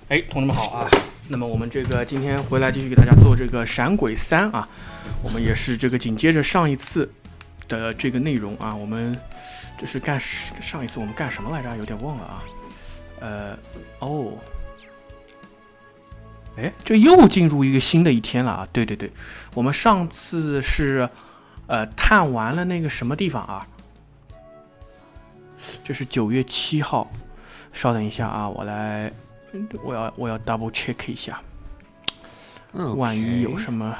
哎，同志们好啊！那么我们这个今天回来继续给大家做这个闪鬼3啊，我们也是这个紧接着上一次的这个内容啊，我们这是上一次我们干什么来着？有点忘了啊。这又进入一个新的一天了啊！对，我们上次是探完了那个什么地方啊？这是9月7号，稍等一下啊，我要 double check 一下，万一有什么。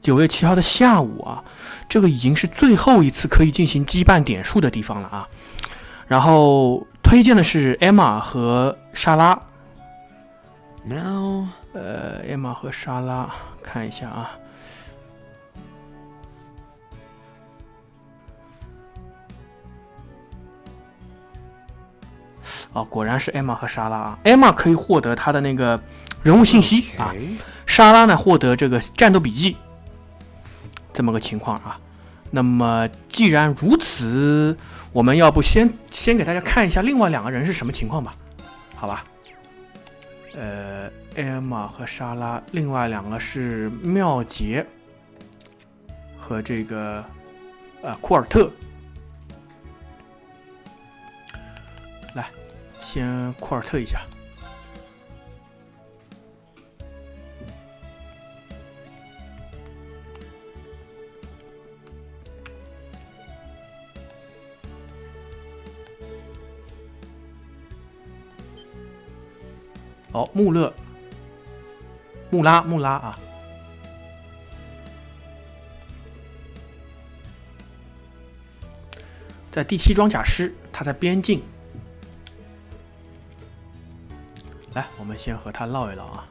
9月7号的下午啊，这个已经是最后一次可以进行羁绊点数的地方了啊。然后推荐的是 Emma 和莎拉。Emma 和莎拉，看一下啊。果然是 Emma 和莎拉啊。Emma 可以获得她的那个人物信息啊，莎拉呢获得这个战斗笔记，这么个情况啊。那么既然如此，我们要不先给大家看一下另外2个人是什么情况吧，好吧？Emma 和莎拉，另外2个是妙杰和这个库尔特。来，先库尔特一下。穆拉啊，在第7装甲师，他在边境。来，我们先和他唠一唠啊。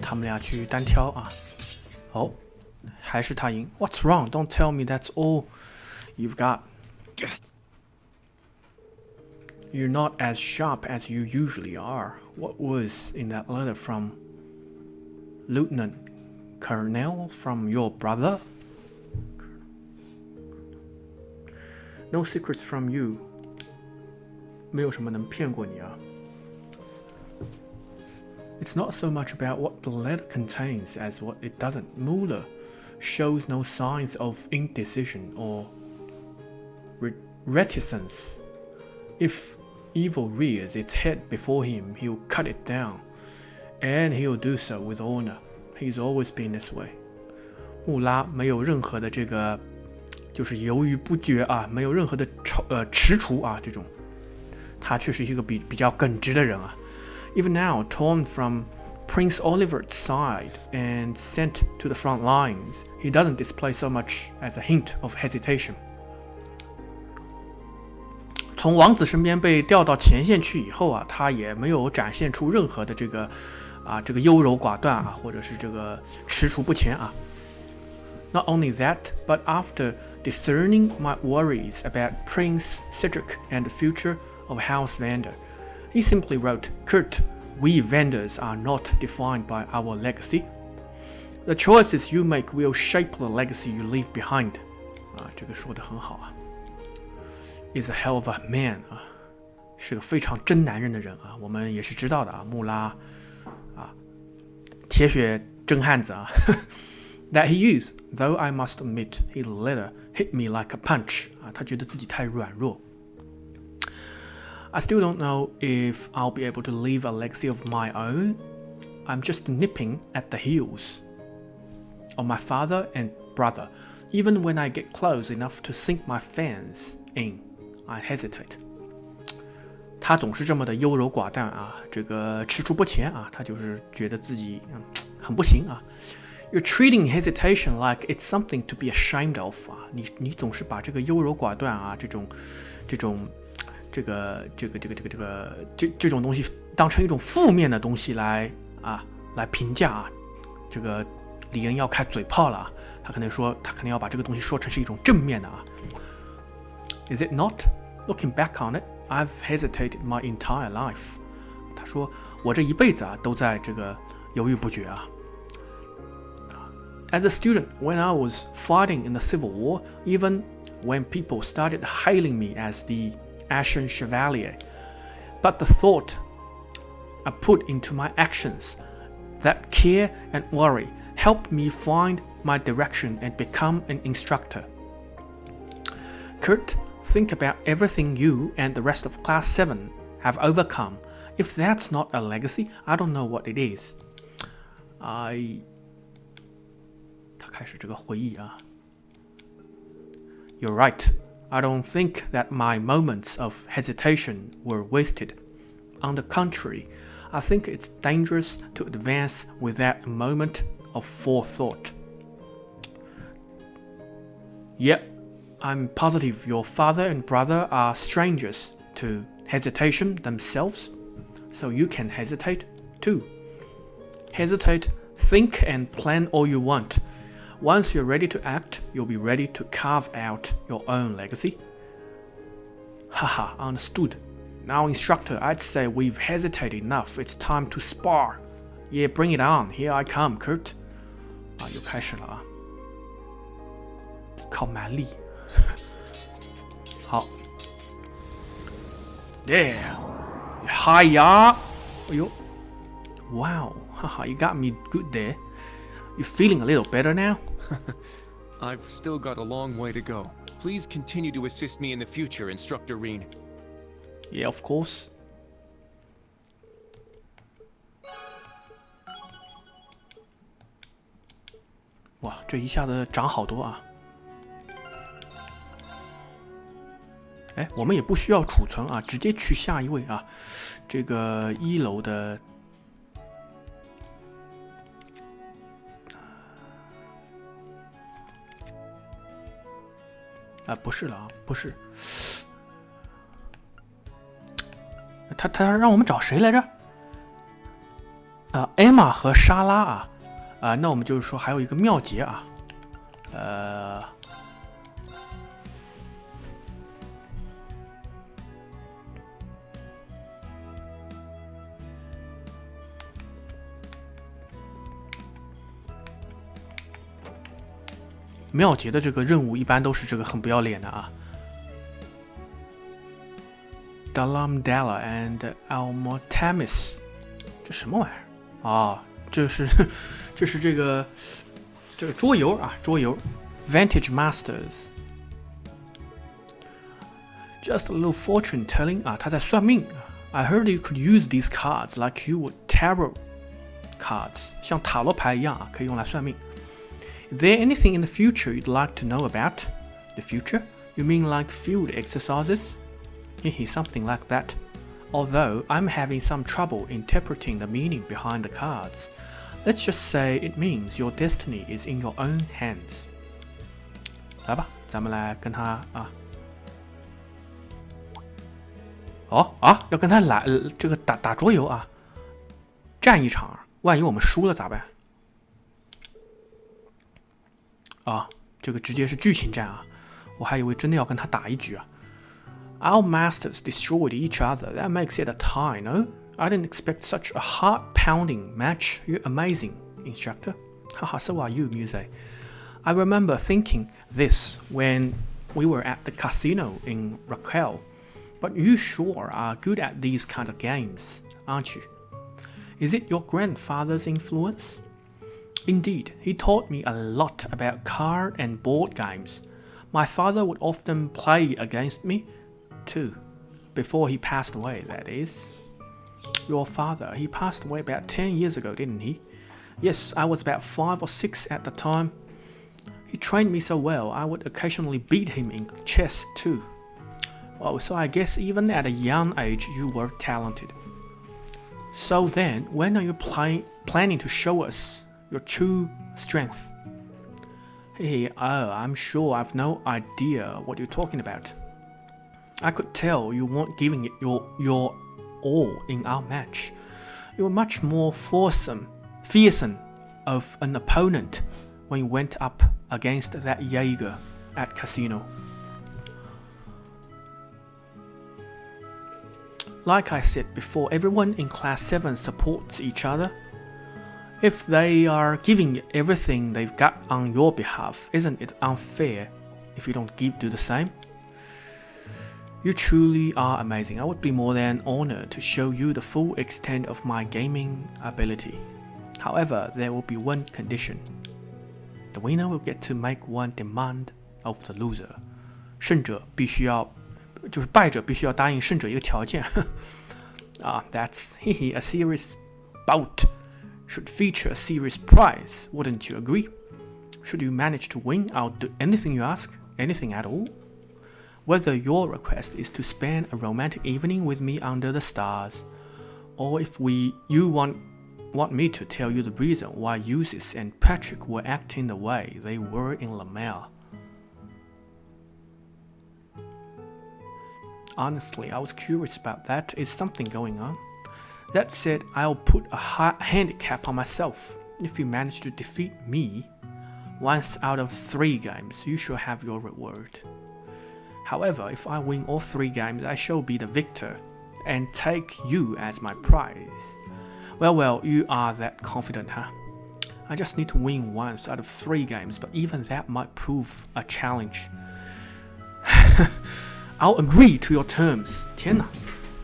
他们俩去单挑啊。还是他赢。What's wrong? Don't tell me that's all you've got. You're not as sharp as you usually are. What was in that letter from Lieutenant Colonel from your brother? No secrets from you. 没有什么能骗过你啊。It's not so much about what the letter contains as what it doesn't. Mueller shows no signs of indecision or reticence. If evil rears its head before him, he'll cut it down, and he'll do so with honor. He's always been this way. 穆拉没有任何的这个，就是犹豫不决啊，没有任何的踟蹰啊，这种，他却是一个比较耿直的人啊。Even now, torn from Prince Oliver's side and sent to the front lines, he doesn't display so much as a hint of hesitation. 从王子身边被调到前线去以后啊，他也没有展现出任何的这个优柔寡断啊，或者是这个踟蹰不前啊。Not only that, but after discerning my worries about Prince Cedric and the future of House Vander, he simply wrote, Kurt, we Vanders are not defined by our legacy. The choices you make will shape the legacy you leave behind. 这个说得很好啊。Is a hell of a man 啊，是个非常真男人的人啊。我们也是知道的啊，穆拉啊，铁血真汉子啊。That he is, though I must admit, his letter hit me like a punch. 啊，他觉得自己太软弱。I still don't know if I'll be able to leave a legacy of my own. I'm just nipping at the heels of my father and brother. Even when I get close enough to sink my fangs in, I hesitate. 他总是这么的优柔寡断啊，这个踟蹰不前啊，他就是觉得自己很不行啊。You're treating hesitation like it's something to be ashamed of 啊，你总是把这个优柔寡断啊，这种东西当成一种负面的东西来评价啊。这个李恩要开嘴炮了啊，他可能要把这个东西说成是一种正面的啊。Is it not? Looking back on it, I've hesitated my entire life. 他说我这一辈子啊都在这个犹豫不决啊。As a student, when I was fighting in the Civil War, even when people started hailing me as the Ashen Chevalier, but the thought I put into my actions, that care and worry helped me find my direction and become an instructor. Kurt, think about everything you and the rest of Class 7 have overcome. If that's not a legacy, I don't know what it is. 他开始这个回忆啊。You're right. I don't think that my moments of hesitation were wasted. On the contrary, I think it's dangerous to advance without a moment of forethought. Yep, I'm positive your father and brother are strangers to hesitation themselves, so you can hesitate too. Hesitate, think and plan all you want. Once you're ready to act, you'll be ready to carve out your own legacy. Haha, understood. Now, instructor, I'd say we've hesitated enough. It's time to spar. Yeah, bring it on. Here I come, Kurt. 啊，又开始了啊，靠蛮力。好 ，Yeah， 嗨呀，哎呦 ，Wow， 哈哈 ，You got me good there. You feeling a little better now? I've still got a long way to go. Please continue to assist me in the future, Instructor Reen. Yeah, of course. 哇，这一下子涨好多啊！哎，我们也不需要储存啊，直接去下一位啊。这个1楼的。不是了啊，不是。他让我们找谁来着？Emma 和莎拉啊，那我们就是说还有一个妙杰啊，妙杰的这个任务一般都是这个很不要脸的啊。Dalamdala and Almotamis， 这什么玩意儿啊？这是这个桌游啊，桌游 Vantage Masters。Just a little fortune telling 啊，他在算命。I heard you could use these cards like you would tarot cards， 像塔罗牌一样啊，可以用来算命。Is there anything in the future you'd like to know about? The future? You mean like field exercises? Something like that. Although I'm having some trouble interpreting the meaning behind the cards. Let's just say it means your destiny is in your own hands. 来吧，咱们来跟他啊。要跟他来这个打桌游啊，战一场，万一我们输了咋办？这个直接是剧情战啊，我还以为真的要跟他打一局啊。Our masters destroyed each other. That makes it a tie, no? I didn't expect such a heart-pounding match. You're amazing, instructor. Haha, so are you, Muse. I remember thinking this when we were at the casino in Raquel. But you sure are good at these kind of games, aren't you? Is it your grandfather's influence? Indeed, he taught me a lot about card and board games. My father would often play against me, too. Before he passed away, that is. Your father, he passed away about 10 years ago, didn't he? Yes, I was about 5 or 6 at the time. He trained me so well, I would occasionally beat him in chess, too. Oh, so I guess even at a young age, you were talented. So then, when are you planning to show us your true strength? Hey, I'm sure I've no idea what you're talking about. I could tell you weren't giving it your all in our match. You were much more fearsome of an opponent when you went up against that Jaeger at casino. Like I said before, everyone in Class 7 supports each other. If they are giving everything they've got on your behalf, isn't it unfair if you don't do the same? You truly are amazing. I would be more than honored to show you the full extent of my gaming ability. However, there will be one condition. The winner will get to make one demand of the loser. 胜者必须要，就是败者必须要答应胜者一个条件。That's a serious bout should feature a serious prize. Wouldn't you agree? Should you manage to win, I'll do anything you ask, anything at all. Whether your request is to spend a romantic evening with me under the stars, or if you want me to tell you the reason why Ulysses and Patrick were acting the way they were in La Mer. Honestly, I was curious about that. Is something going on? That said, I'll put a handicap on myself. If you manage to defeat me once out of 3 games, you shall have your reward. However, if I win all 3 games, I shall be the victor and take you as my prize. Well, you are that confident, huh? I just need to win once out of 3 games, but even that might prove a challenge. I'll agree to your terms. 天哪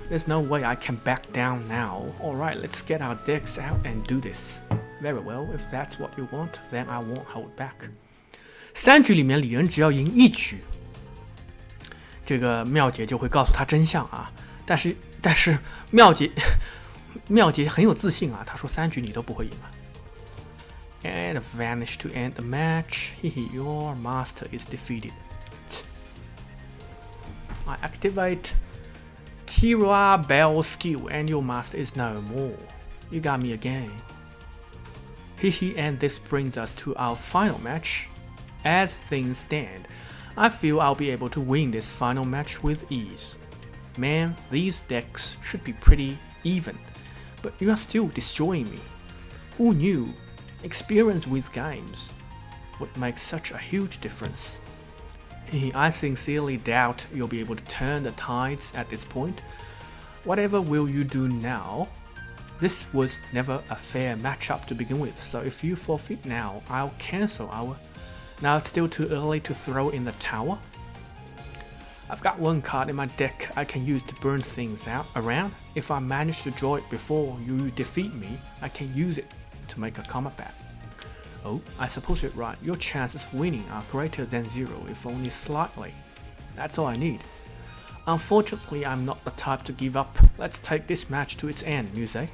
There's no way I can back down now. Alright, let's get our decks out and do this. Very well, if that's what you want, then I won't hold back. 3局里面李恩只要赢1局，这个妙姐就会告诉他真相啊。但是妙姐很有自信啊，她说3局你都不会赢啊。And vanish to end the match. Your master is defeated. I activate Kira Bell skill and your master is no more. You got me again. And this brings us to our final match. As things stand, I feel I'll be able to win this final match with ease. Man, these decks should be pretty even, but you are still destroying me. Who knew experience with games would make such a huge difference? I sincerely doubt you'll be able to turn the tides at this point. Whatever will you do now? This was never a fair matchup to begin with, so if you forfeit now, I'll cancel our... Now it's still too early to throw in the towel. I've got 1 card in my deck I can use to burn things around. If I manage to draw it before you defeat me, I can use it to make a comeback. Oh, I suppose you're right. Your chances of winning are greater than 0, if only slightly. That's all I need. Unfortunately, I'm not the type to give up. Let's take this match to its end, Muse.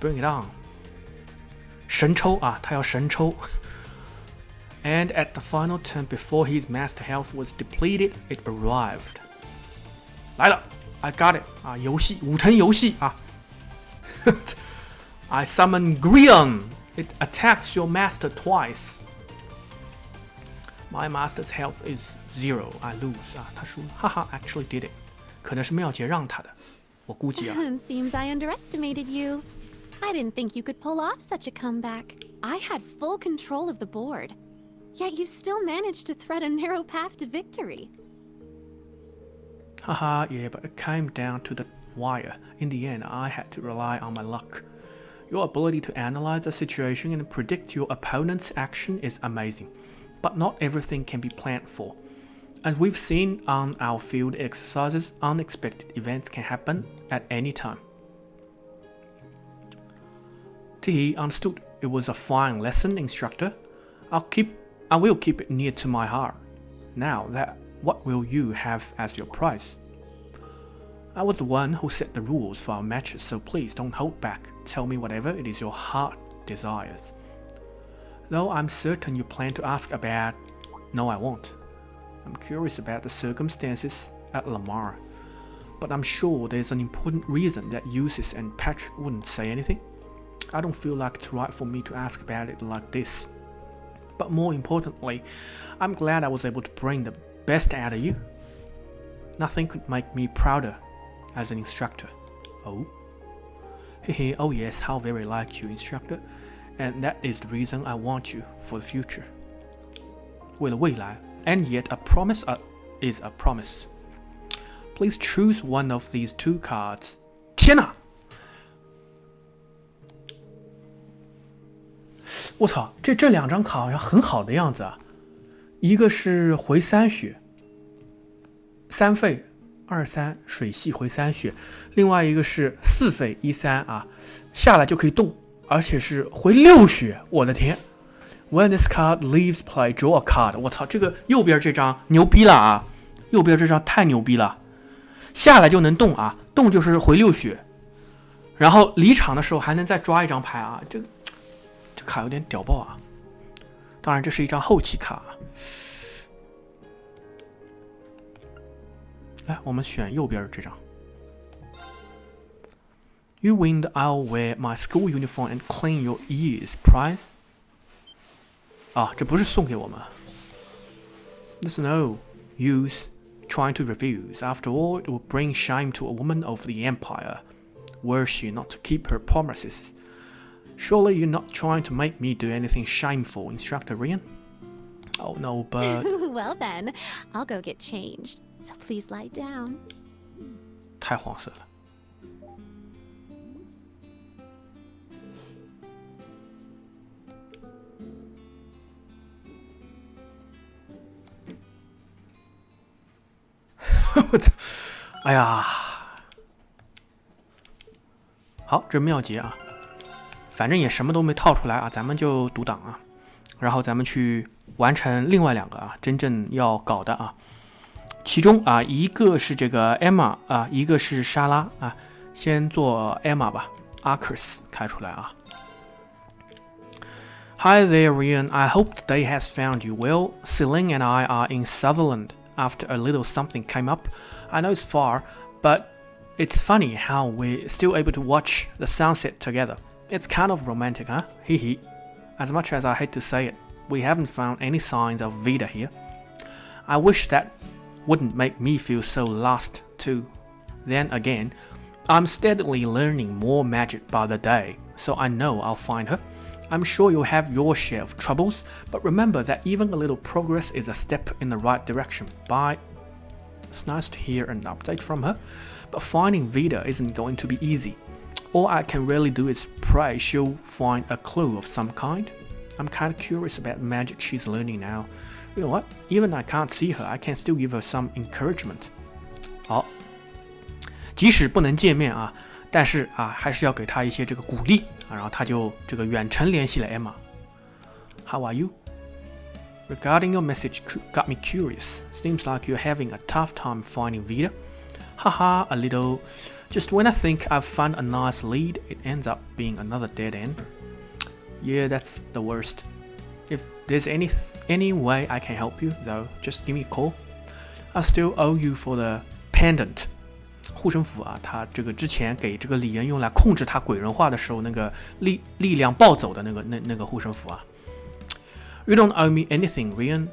Bring it on. 神抽啊，他要神抽。And at the final turn before his master health was depleted, it arrived. 来了 I got it 啊，游戏武藤游戏啊。I summon Grion. It attacks your master twice. My master's health is 0. I lose. 啊，他输了。哈哈 actually did it. 可能是妙姐让他的，我估计啊。Seems I underestimated you. I didn't think you could pull off such a comeback. I had full control of the board. Yet you still managed to thread a narrow path to victory. Haha, yeah, but it came down to the wire. In the end, I had to rely on my luck. Your ability to analyze the situation and predict your opponent's action is amazing, but not everything can be planned for. As we've seen on our field exercises, unexpected events can happen at any time. He understood. It was a fine lesson, instructor. I will keep it near to my heart. Now, what will you have as your prize? I was the one who set the rules for our matches, so please don't hold back. Tell me whatever it is your heart desires. Though I'm certain you plan to ask about... No, I won't. I'm curious about the circumstances at La Mer, but I'm sure there's an important reason that Ulysses and Patrick wouldn't say anything. I don't feel like it's right for me to ask about it like this. But more importantly, I'm glad I was able to bring the best out of you. Nothing could make me prouder as an instructor. Oh? Hehe, oh yes, how very like you, instructor. And that is the reason I want you for the future. 为了未来 and yet a promise is a promise. Please choose one of these 2 cards. 天哪！我操，这两张卡好像很好的样子啊，一个是回3血，3费2-3水系回3血，另外一个是4费1-3啊，下来就可以动，而且是回6血，我的天 ！When this card leaves play, draw a card。我操，这个右边这张牛逼了啊！右边这张太牛逼了，下来就能动啊，动就是回6血，然后离场的时候还能再抓一张牌啊，这卡有点屌爆啊！当然，这是一张后期卡。来，我们选右边这张。You win, I'll wear my school uniform and clean your ears. Prize. 啊，这不是送给我们。There's no use trying to refuse. After all, it will bring shame to a woman of the empire. Were she not to keep her promises? Surely you're not trying to make me do anything shameful, Instructor Rian? Oh no, but... Well then, I'll go get changed. So please lie down. 太黄色了。我操！哎呀，好，这妙节啊，反正也什么都没套出来啊，咱们就读档啊，然后咱们去完成另外2个啊，真正要搞的啊。其中啊，一个是这个 Emma 啊，一个是莎拉啊，先做 Emma 吧 ，Arcus 开出来啊。Hi there, Rian. I hope the day has found you well. Celine and I are in Sutherland after a little something came up. I know it's far, but it's funny how we're still able to watch the sunset together. It's kind of romantic, huh? Hee hee. As much as I hate to say it, we haven't found any signs of Vida here. I wish that wouldn't make me feel so lost too. Then again, I'm steadily learning more magic by the day, so I know I'll find her. I'm sure you'll have your share of troubles, but remember that even a little progress is a step in the right direction. Bye. It's nice to hear an update from her, but finding Vida isn't going to be easy. All I can really do is pray she'll find a clue of some kind. I'm kind of curious about the magic she's learning now. You know what? Even I can't see her, I can still give her some encouragement. 好，即使不能见面啊，但是啊，还是要给她一些这个鼓励啊。然后她就这个远程联系了 Emma。How are you? Regarding your message got me curious. Seems like you're having a tough time finding Vida. Haha, a little. Just when I think I've found a nice lead, it ends up being another dead end. Yeah, that's the worst. If there's any way I can help you, though, just give me a call. I still owe you for the pendant. 护身符啊，他这个之前给这个李恩用来控制他鬼人化的时候，那个力量暴走的那个护身符啊。You don't owe me anything, Rian.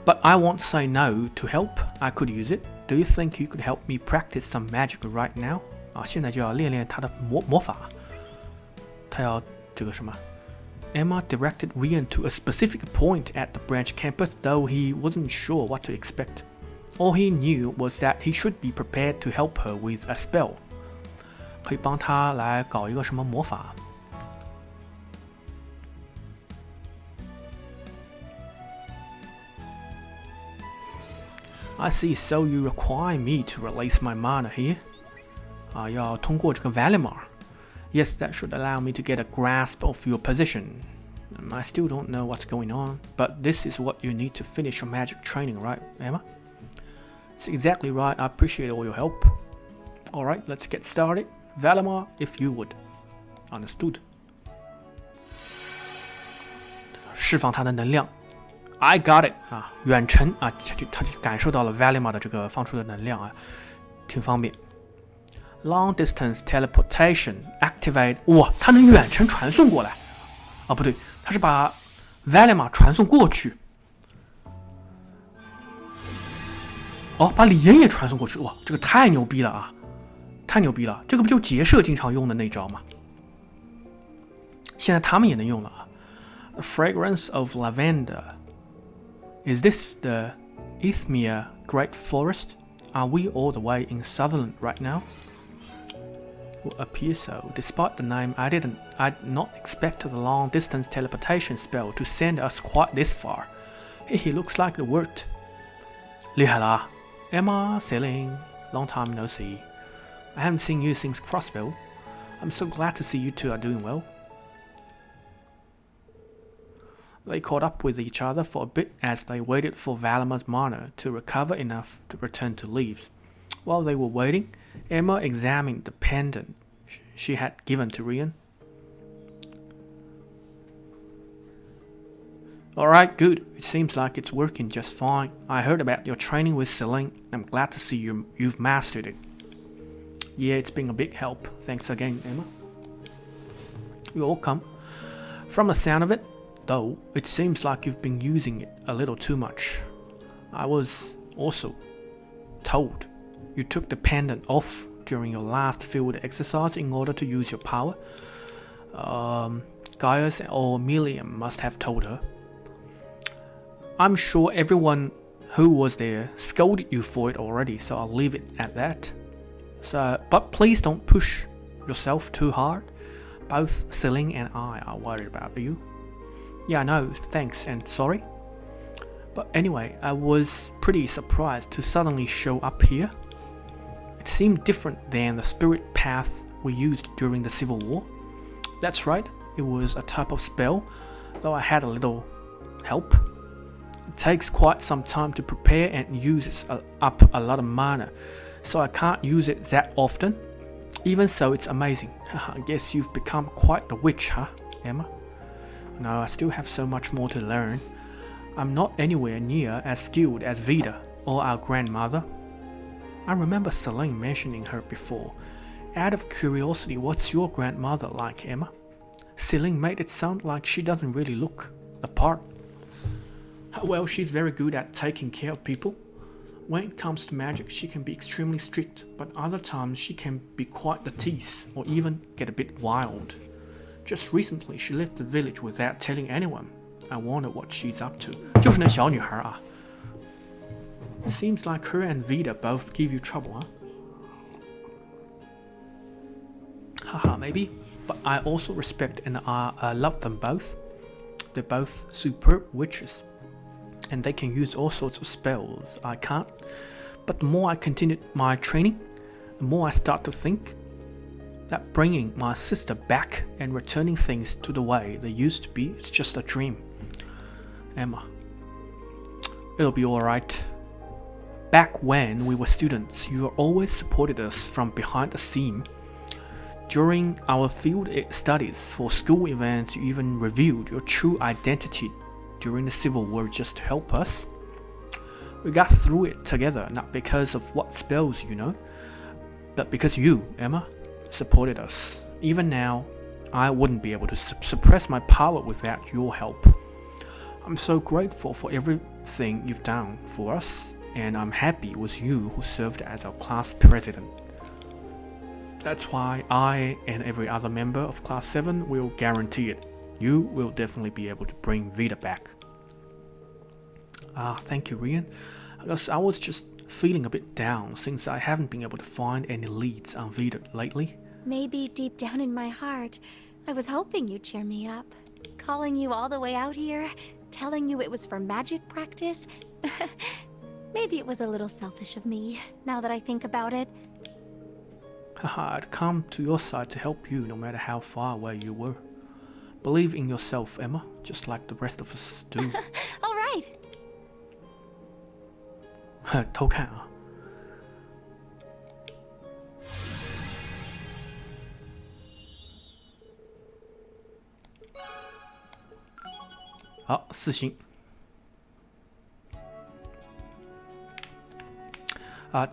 But I won't say no to help. I could use it. Do you think you could help me practice some magic right now? 啊，现在就要练练他的魔法。他要这个什么 ？Emma directed Rian to a specific point at the branch campus, though he wasn't sure what to expect. All he knew was that he should be prepared to help her with a spell. 可以帮他来搞一个什么魔法？I see, so you require me to release my mana here. 啊，要通过这个 Valimar. Yes, that should allow me to get a grasp of your position. I still don't know what's going on, but this is what you need to finish your magic training, right, Emma? It's exactly right. I appreciate all your help. All right, let's get started. Valimar, if you would. Understood. 释放他的能量。I got it 啊，远程啊，他就感受到了 Valimar 的这个放出的能量啊，挺方便。Long distance teleportation activate， 哇，它能远程传送过来啊？不对，它是把 Valimar 传送过去。哦，把李恩也传送过去，哇，这个太牛逼了啊！太牛逼了，这个不就劫舍经常用的那招吗？现在他们也能用了啊。The fragrance of lavender。Is this the Isthmia Great Forest? Are we all the way in Sutherland right now? Would appear so. Despite the name, I'd not expect the long-distance teleportation spell to send us quite this far. He looks like it worked. 厉害啦 Emma, Celine, long time no see. I haven't seen you since Crossville. I'm so glad to see you two are doing well. They caught up with each other for a bit as they waited for Valimar's mana to recover enough to return to Leaves. While they were waiting, Emma examined the pendant she had given to Rian. Alright, good. It seems like it's working just fine. I heard about your training with Celine. I'm glad to see you've mastered it. Yeah, it's been a big help. Thanks again, Emma. You're welcome. From the sound of it, though, it seems like you've been using it a little too much. I was also told you took the pendant off during your last field exercise in order to use your power. Gaius or Milliam must have told her. I'm sure everyone who was there scolded you for it already, so I'll leave it at that. But please don't push yourself too hard. Both Celine and I are worried about you. Yeah, I know, thanks and sorry. But anyway, I was pretty surprised to suddenly show up here. It seemed different than the spirit path we used during the Civil War. That's right, it was a type of spell, though I had a little help. It takes quite some time to prepare and uses up a lot of mana, so I can't use it that often. Even so, it's amazing. I guess you've become quite the witch, huh, Emma? No, I still have so much more to learn. I'm not anywhere near as skilled as Vida or our grandmother. I remember Celine mentioning her before. Out of curiosity, what's your grandmother like, Emma? Celine made it sound like she doesn't really look the part. Well, she's very good at taking care of people. When it comes to magic, she can be extremely strict, but other times she can be quite the tease, or even get a bit wild. Just recently, she left the village without telling anyone. I wonder what she's up to. 就是那小女孩啊。Seems like her and Vida both give you trouble, huh? Haha, maybe. But I also respect and I love them both. They're both superb witches. And they can use all sorts of spells. I can't. But the more I continued my training, the more I start to think that bringing my sister back and returning things to the way they used to be is just a dream. Emma, it'll be alright. Back when we were students, you always supported us from behind the scene. During our field studies for school events, you even revealed your true identity during the Civil War just to help us. We got through it together, not because of what spells you know, but because you, Emma, supported us. Even now, I wouldn't be able to suppress my power without your help. I'm so grateful for everything you've done for us, and I'm happy it was you who served as our class president. That's why I and every other member of Class 7 will guarantee it. You will definitely be able to bring Vida back. Thank you, Rian. I was just feeling a bit down since I haven't been able to find any leads on Vida lately. Maybe deep down in my heart, I was hoping you'd cheer me up. Calling you all the way out here, telling you it was for magic practice. Maybe it was a little selfish of me, now that I think about it. Haha, I'd come to your side to help you no matter how far away you were. Believe in yourself, Emma, just like the rest of us do. All right. 偷看啊。好，4星。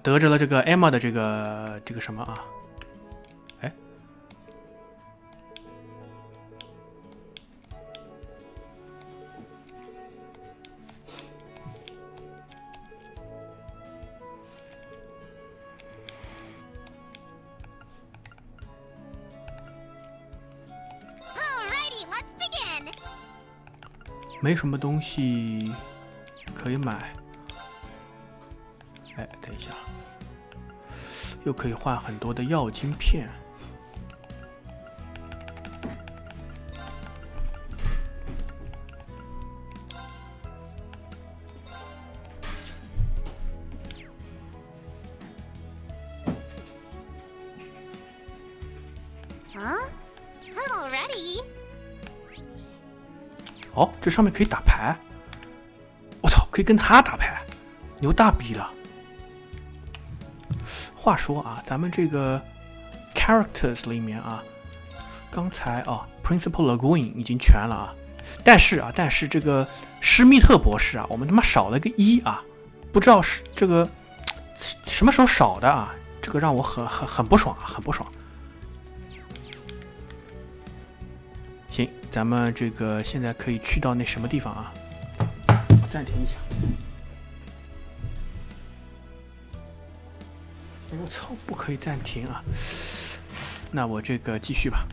得着了这个 Emma 的这个什么啊？哎。没什么东西可以买。哎，等一下，又可以换很多的药晶片。Huh? Time already? 哦，这上面可以打牌。我操，可以跟他打牌，牛大逼了。话说啊，咱们这个 characters 里面啊，刚才Principal Lagoon 已经全了啊，但是这个施密特博士啊，我们他妈少了个1啊，不知道是这个什么时候少的啊，这个让我很不爽啊，很不爽。行，咱们这个现在可以去到那什么地方啊？我暂停一下。我操，不可以暂停啊！那我这个继续吧。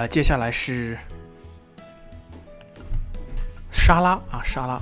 接下来是沙拉啊，沙拉。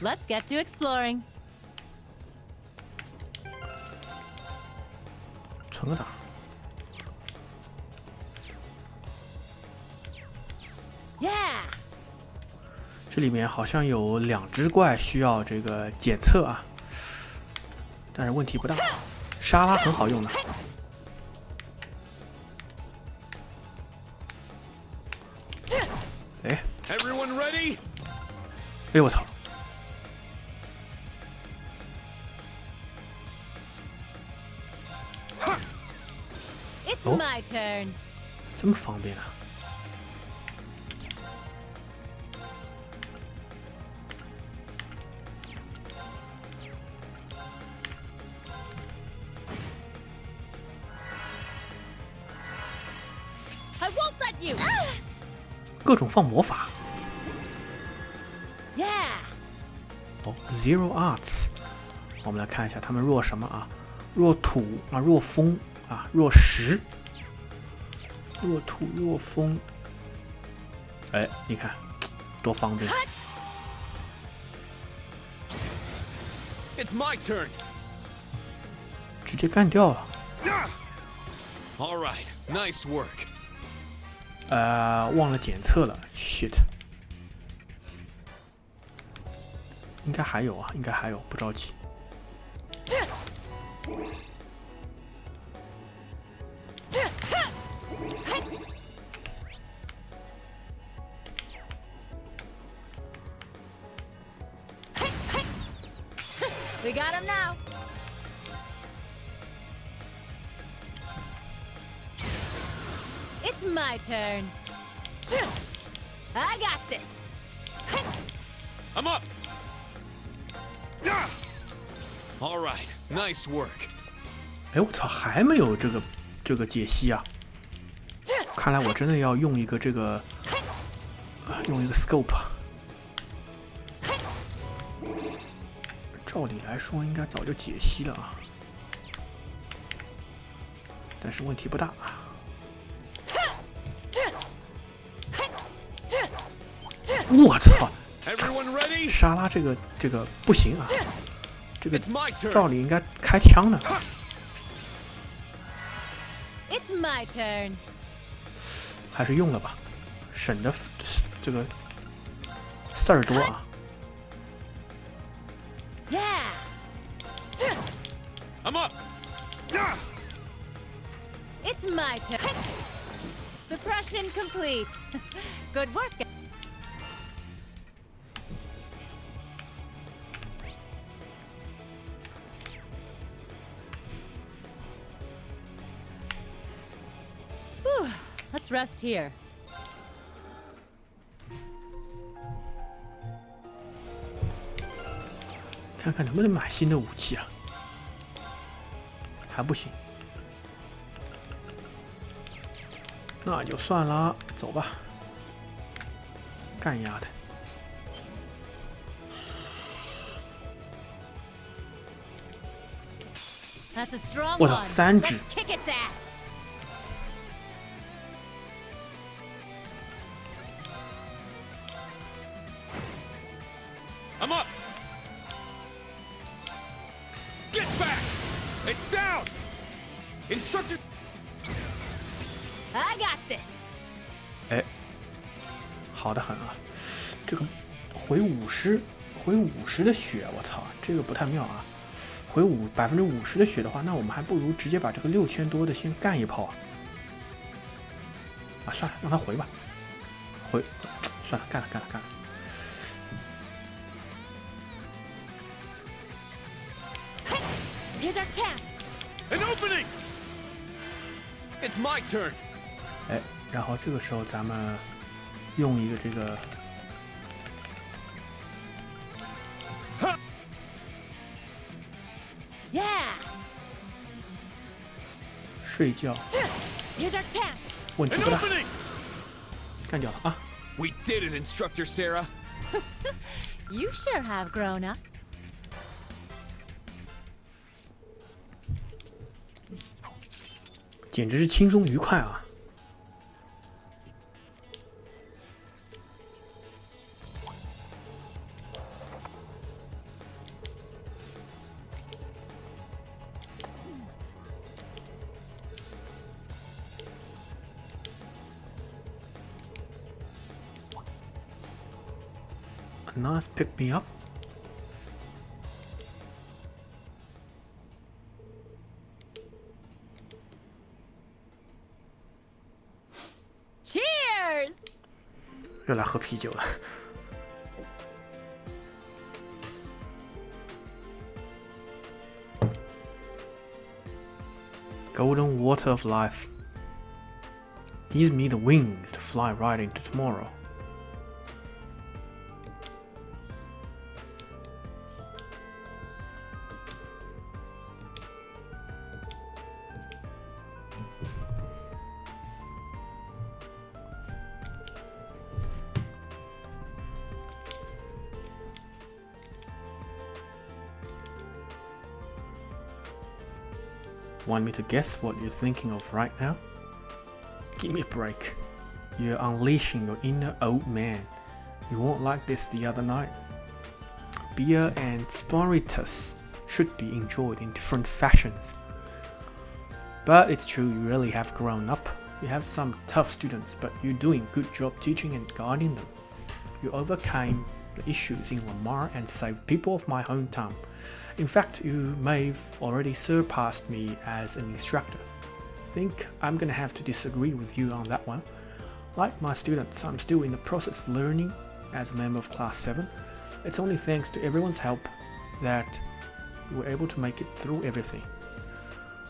Let's get to exploring. 存个档。Yeah. 这里面好像有2只怪需要这个检测啊，但是问题不大。沙拉很好用的。哎， Everyone ready? 哎我操！ It's my turn. 这么方便啊！ I won't let you. 各种放魔法。 Yeah. 哦 ，Zero Arts， 我们来看一下他们弱什么啊？弱土啊，弱风啊，弱石，弱土弱风。哎，你看多方便。 It's my turn. 直接干掉了。 All right, nice work. 忘了检测了 ，shit。应该还有啊，应该还有，不着急。 We got him now. It's my turn. I got this. I'm up. All right, nice work. 哎，我操，还没有这个解析啊！看来我真的要用一个这个，用一个 scope。照理来说应该早就解析了啊，但是问题不大。我操！ Everyone ready? 沙拉这个不行啊！这个 It's my turn. 照理应该开枪的， It's my turn. 还是用了吧，省得这个事儿多啊。 Yeah. I'm up. It's my turn. Suppression complete. Good work. Whew. Let's rest here. 看看能不能买新的武器啊，还不行，那就算了，走吧，干丫的！ That's a strong 我操， one. 3只 Let's kick its ass. I'm up. Get back. It's down. Instructor. I got this. 哎，好的很啊，这个回50的血，我操，这个不太妙啊！回50%的血的话，那我们还不如直接把这个6000多的先干一炮啊！啊，算了，让他回吧，算了，干了。 Here's our chance. An opening. It's my turn. 哎，然后这个时候咱们用一个这个 Yeah. 睡觉， Here's our chance. 问题 An 不大， opening. 干掉了啊！ We did it, Instructor Sarah. You sure have grown up. 简直是轻松愉快啊！ A nice pick me up. Cheers. 又来喝啤酒了。Golden water of life. Gives me the wings to fly right into tomorrow. Want me to guess what you're thinking of right now? Give me a break. You're unleashing your inner old man. You weren't like this the other night. Beer and spiritus should be enjoyed in different fashions. But it's true, you really have grown up. You have some tough students, but you're doing a good job teaching and guiding them. You overcame the issues in Lamar and saved people of my hometown. In fact, you may have already surpassed me as an instructor. I think I'm gonna have to disagree with you on that one. Like my students, I'm still in the process of learning as a member of Class 7. It's only thanks to everyone's help that we were able to make it through everything.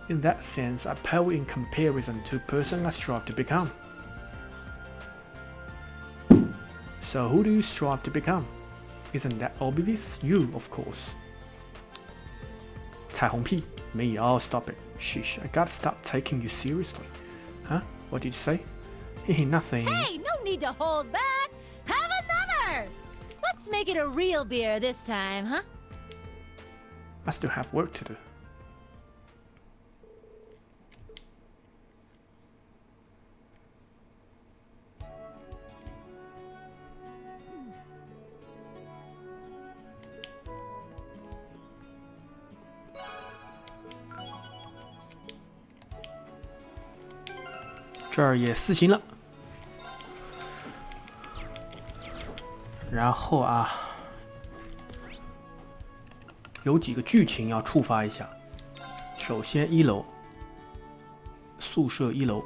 In that sense, I pale in comparison to the person I strive to become. So who do you strive to become? Isn't that obvious? You, of course. 彩虹屁 Me, oh stop it. Sheesh, I gotta stop taking you seriously. Huh? What did you say? Nothing. Hey, no need to hold back. Have another. Let's make it a real beer this time, huh? I still have work to do. 这儿也4星了。然后啊，有几个剧情要触发一下。首先1楼，宿舍1楼。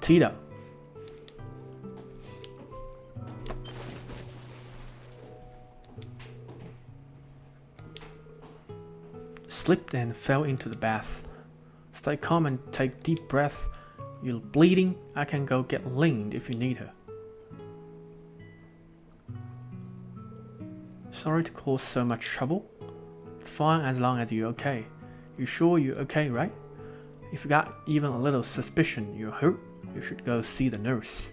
Tita slipped and fell into the bath. Stay calm and take deep breath. You're bleeding. I can go get Lind if you need her. Sorry to cause so much trouble. It's fine as long as you're okay. You sure you're okay, right? If you got even a little suspicion you're hurt, you should go see the nurse.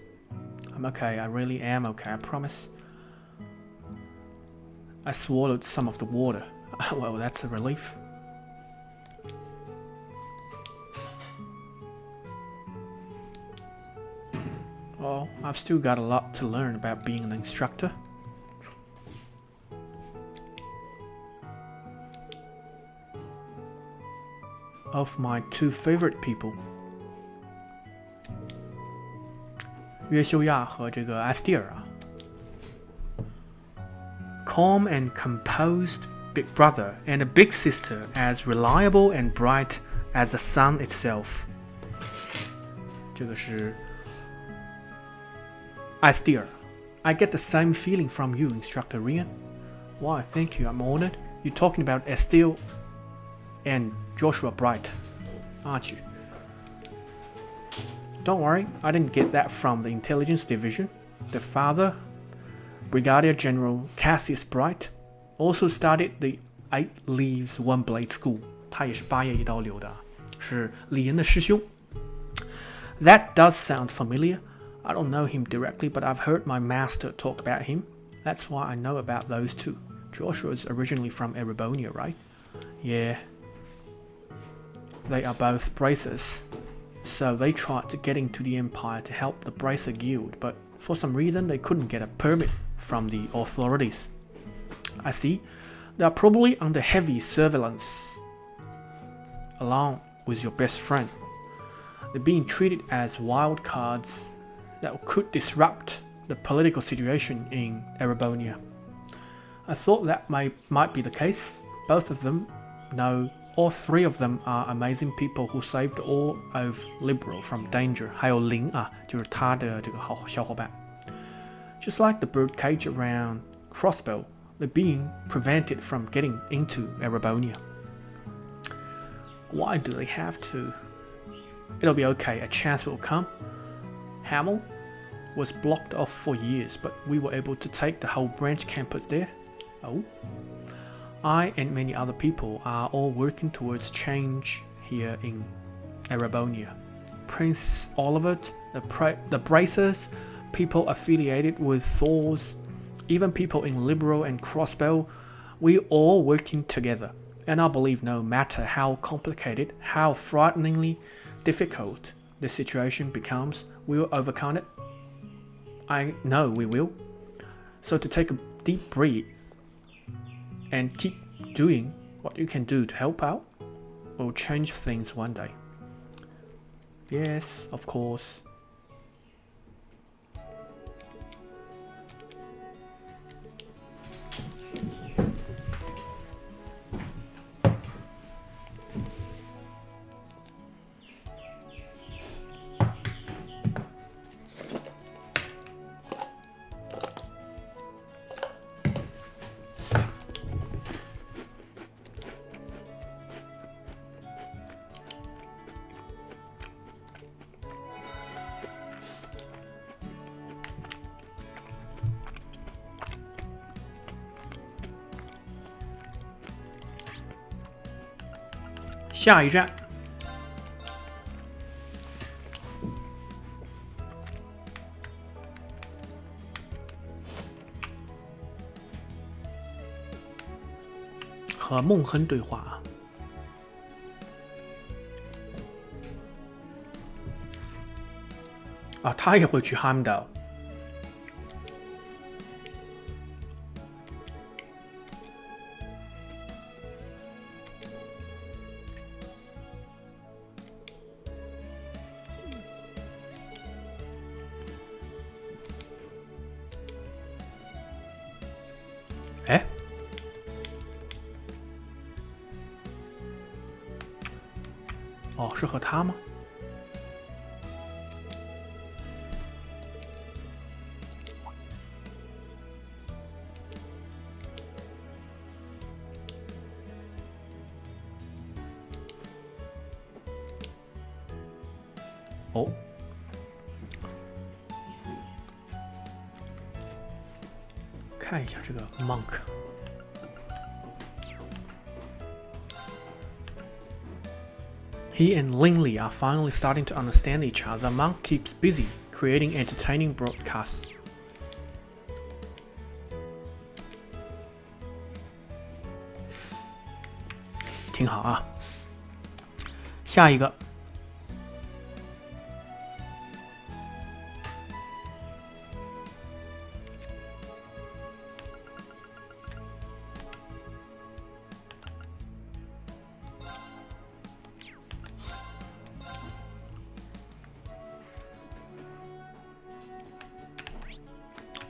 I'm okay, I really am okay, I promise. I swallowed some of the water. Well, that's a relief. Well, I've still got a lot to learn about being an instructor. Of my 2 favorite people, 约修亚和这个 Astaire 啊。Calm and composed big brother and a big sister as reliable and bright as the sun itself. 这个是 Astaire. I get the same feeling from you, Instructor Rian. Why, thank you, I'm honored. You're talking about Astaire and Joshua Bright, aren't you? Don't worry, I didn't get that from the intelligence division. The father, Brigadier General Cassius Bright, also started the 8 Leaves One Blade School. 他也是8叶一刀流的，是李岩的师兄。That does sound familiar. I don't know him directly, but I've heard my master talk about him. That's why I know about those 2. Joshua's originally from Erebonia, right? Yeah. They are both bracers, so they tried to get into the Empire to help the Bracer Guild, but for some reason they couldn't get a permit from the authorities. I see. They are probably under heavy surveillance, along with your best friend. They're being treated as wild cards that could disrupt the political situation in Erebonia. I thought that might be the case. Both of them know all 3 of them are amazing people who saved all of Liberal from danger. 还有林啊，就是他的这个小伙伴。Just like the birdcage around Crossbow, they're being prevented from getting into Erebonia. Why do they have to? It'll be okay, a chance will come. Hamel was blocked off for years, but we were able to take the whole branch campus there. Oh? I and many other people are all working towards change here in Erebonia. Prince Oliver, the Bracers, people affiliated with Thors, even people in Liberal and Crossbow, we all working together. And I believe no matter how complicated, how frighteningly difficult the situation becomes, we'll overcome it. I know we will. So to take a deep breath and keep doing what you can do to help out will change things one day. Yes, of course.下一站，和孟亨对话啊。啊，他也会去哈密岛。哎，哦，是和他吗？哦，看一下这个 monk。He and Linley are finally starting to understand each other. Monk keeps busy creating entertaining broadcasts. 挺好啊。下一个。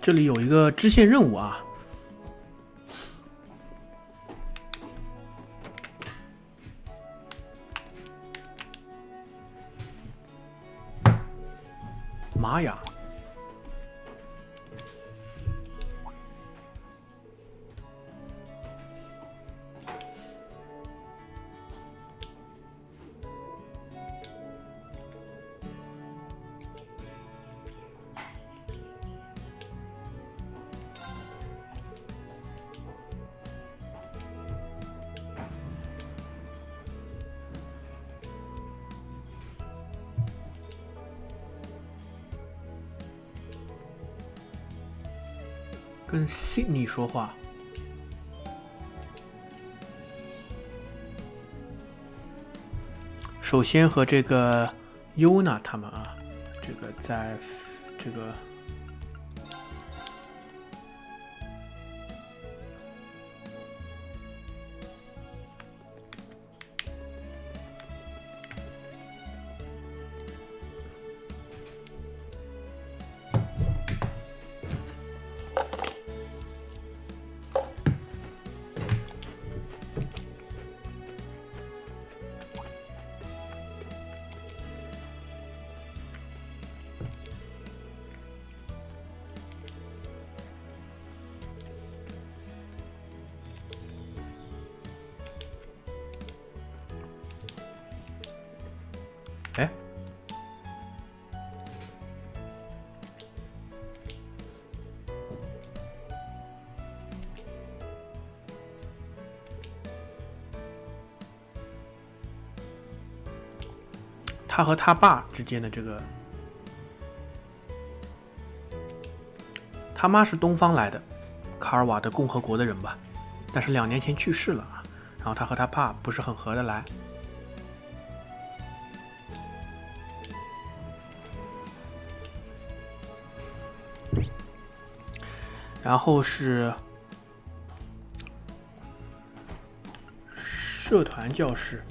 这里有一个支线任务啊，妈呀！跟 Sydney 说话。首先和这个 Yuna 他们啊，这个在这个哎，他和他爸之间的这个，他妈是东方来的，卡尔瓦的共和国的人吧，但是2年前去世了啊。然后他和他爸不是很合得来。然后是社团教室，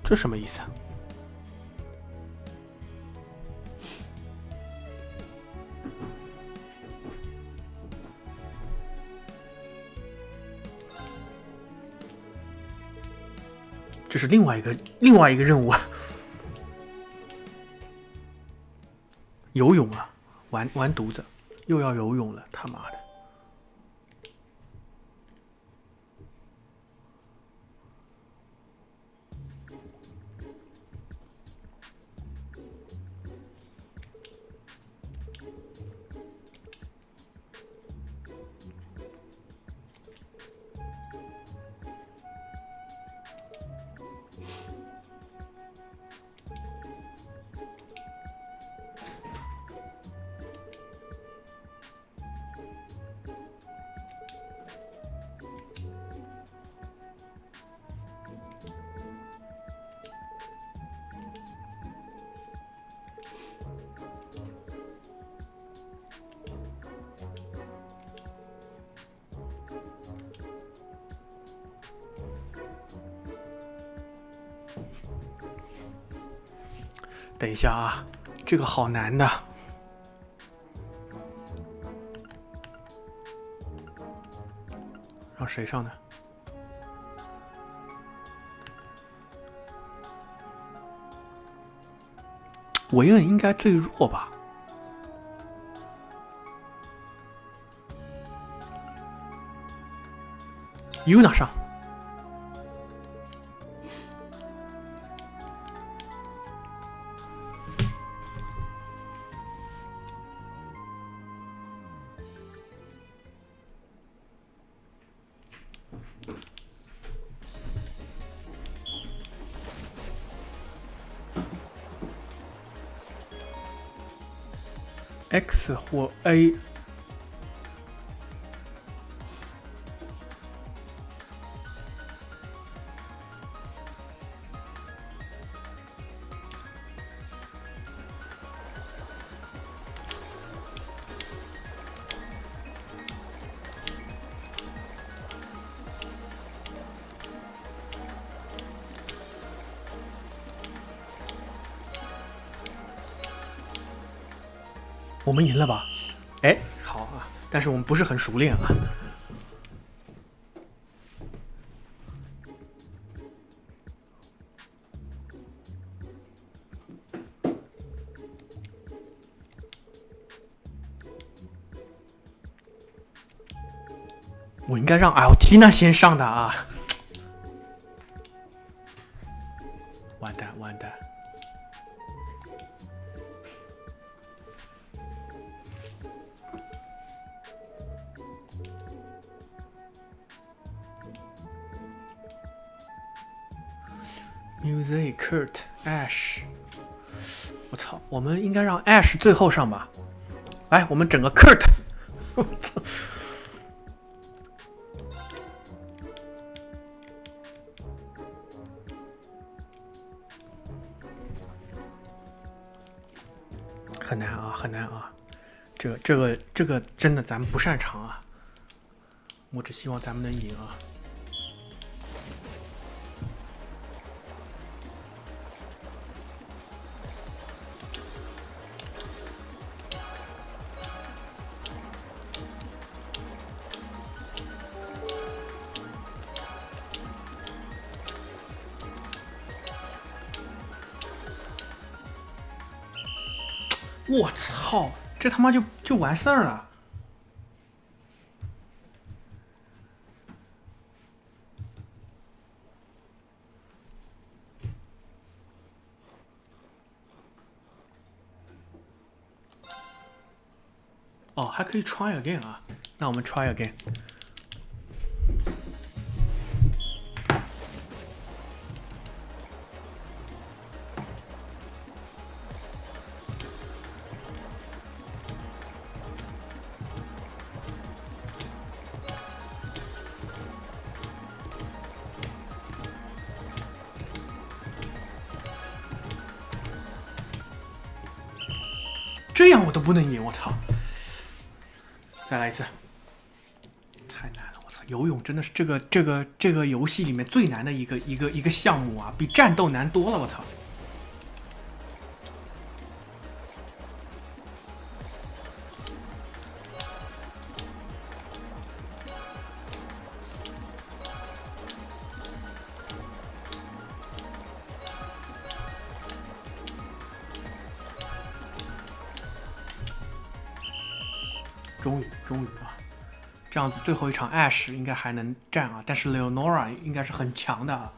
这什么意思啊？这是另外一个任务。游泳啊，完犊子，又要游泳了，他妈的！等一下啊，这个好难的。让谁上呢？维恩应该最弱吧？Yuna 上。X 或 A， 我们赢了吧？哎，好啊，但是我们不是很熟练啊。我应该让 Altina 先上的啊！完蛋完蛋！ Music Kurt Ash， 我操，我们应该让 Ash 最后上吧？来，我们整个 Kurt， 我操，很难啊，很难啊，这个真的咱们不擅长啊，我只希望咱们能赢啊。 我操！这他妈就完事儿了。哦，还可以 try again 啊？那我们 try again。 这样我都不能赢，我操！再来一次，太难了，我操！游泳真的是这个游戏里面最难的一个项目啊，比战斗难多了，我操！终于啊，这样子最后一场 Ash 应该还能战啊，但是 Leonora 应该是很强的啊。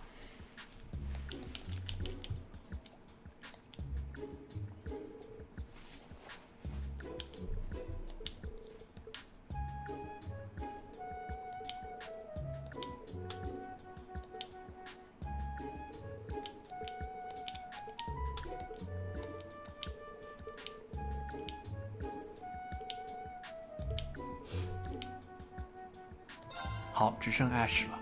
好，只剩 Ash 了。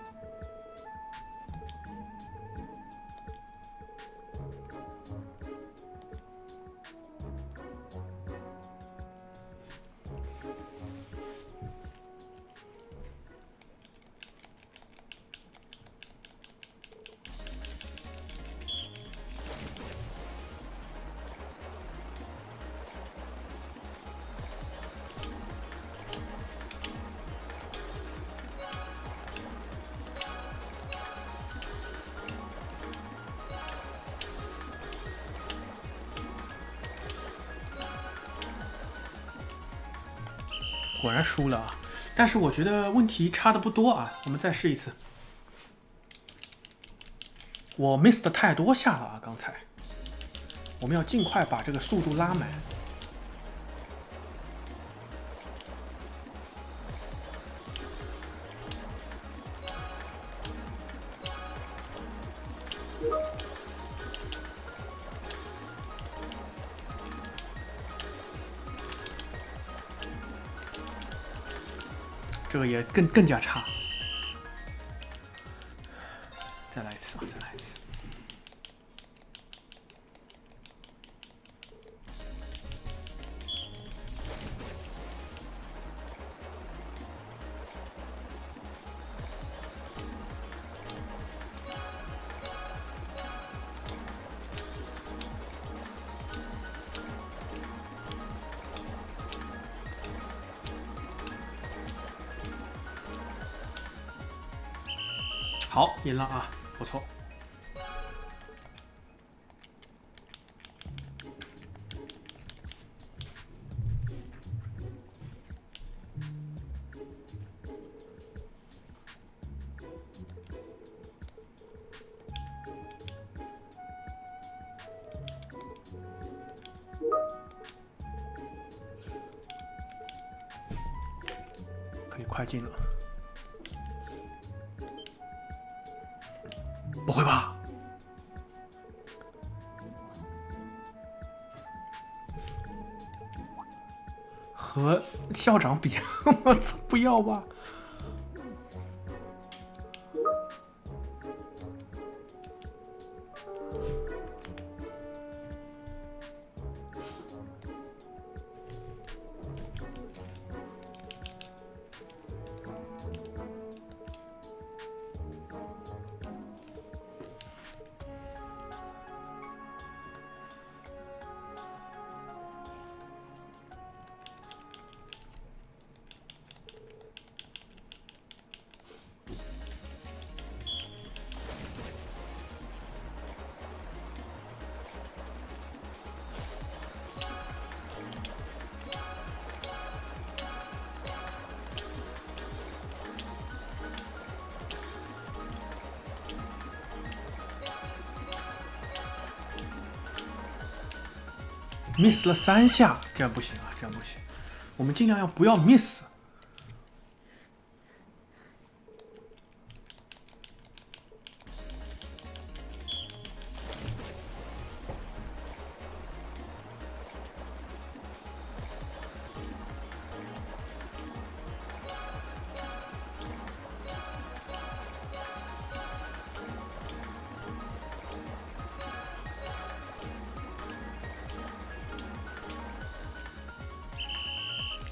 果然输了啊！但是我觉得问题差的不多啊，我们再试一次。我 miss 的太多下了啊，刚才。我们要尽快把这个速度拉满。这个也更加差。再来一次啊！再来一次。好，赢了啊，不错。可以快进了。不会吧？和校长比，我操，不要吧！miss 了3下，这样不行啊，这样不行。我们尽量要不要 miss。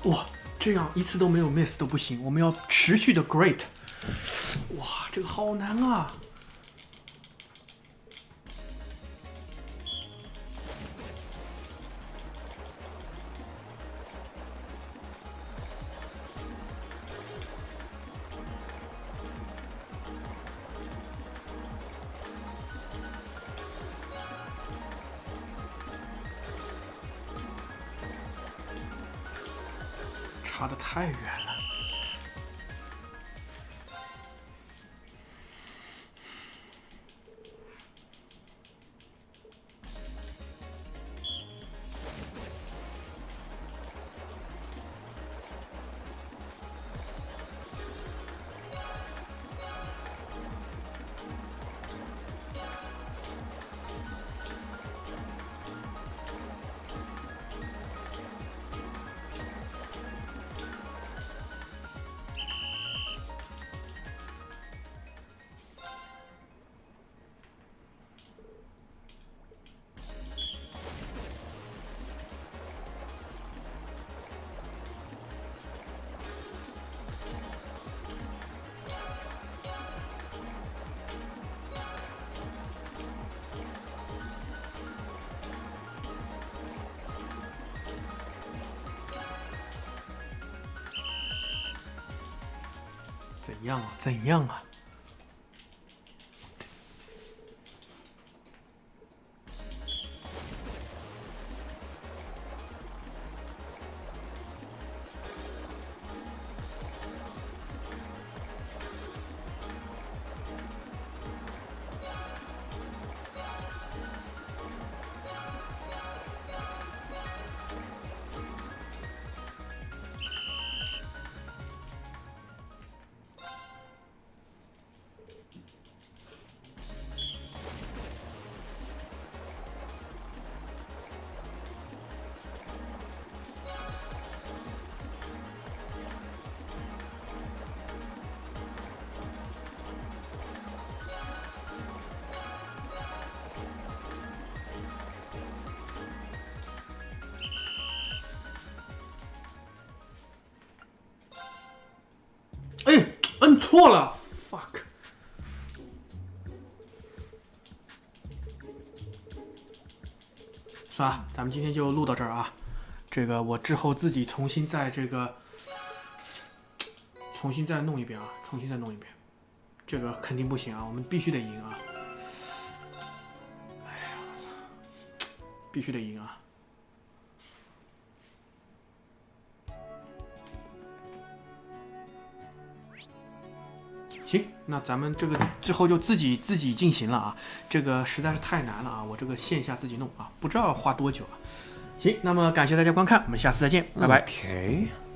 哇，这样一次都没有 miss 都不行，我们要持续的 great。哇，这个好难啊！差得太远了。怎样啊？怎样啊？哎，摁错了 ，fuck。算了，咱们今天就录到这儿啊。这个我之后自己重新再弄一遍啊，重新再弄一遍。这个肯定不行啊，我们必须得赢啊！哎呀，我操，必须得赢啊！行，那咱们这个之后就自己进行了啊，这个实在是太难了啊，我这个线下自己弄啊，不知道要花多久啊。行，那么感谢大家观看，我们下次再见，拜拜。Okay.